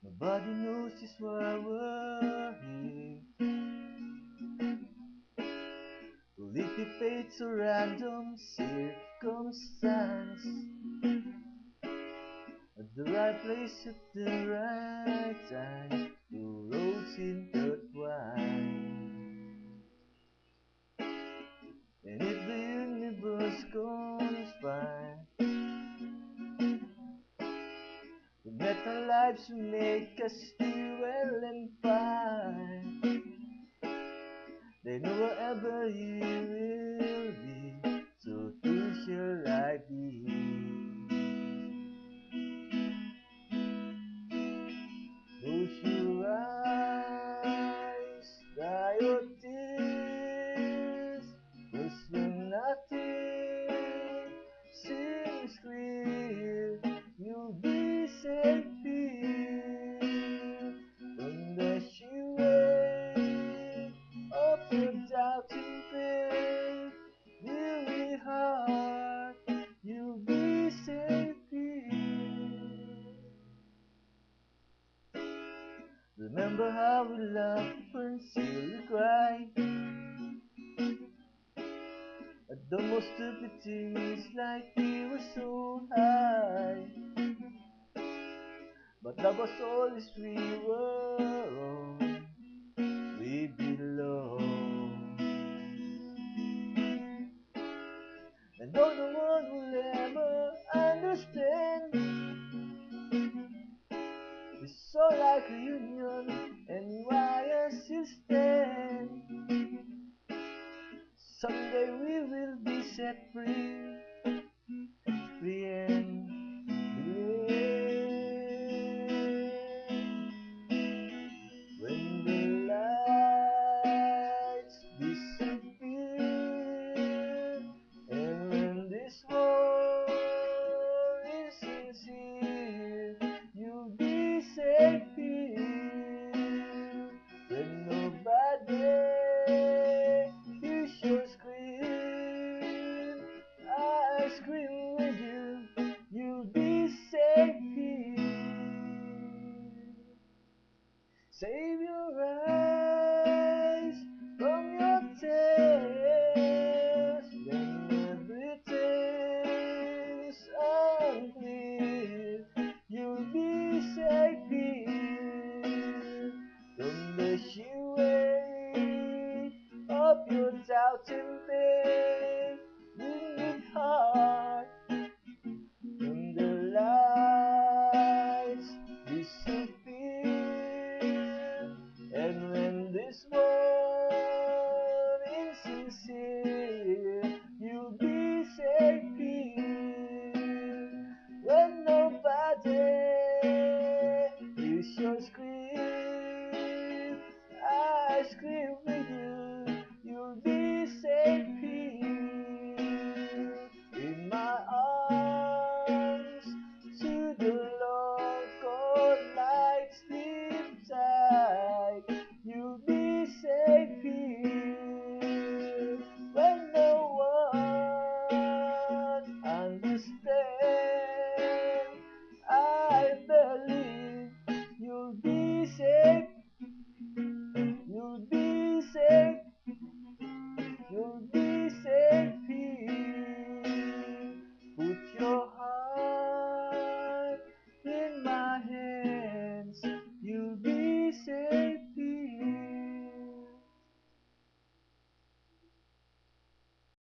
Nobody knows just why we're here. Will it be fate or random circumstance? At the right place at the right time, two roads intertwine. And if the universe conspire, the metal lives will make us still well and fine. They know wherever you will be, so too shall I be. Close your eyes, dry your tears, 'cause when nothing seems clear, you'll be safe here from the sheer weight of your doubting faith. Weary heart, you'll be safe here. Remember how we laughed until we cried at the most stupid things, like we were so high. But that was all is we were, we belong. And though no one will ever understand, it's so like reunion and why us you stand. Someday we will be set free, free and believe. When the lights disappear, and when this war is sincere, you'll be safe here. When nobody hears your scream, I scream with you, you'll be safe here. Save your eyes from your tears when everything's unclear.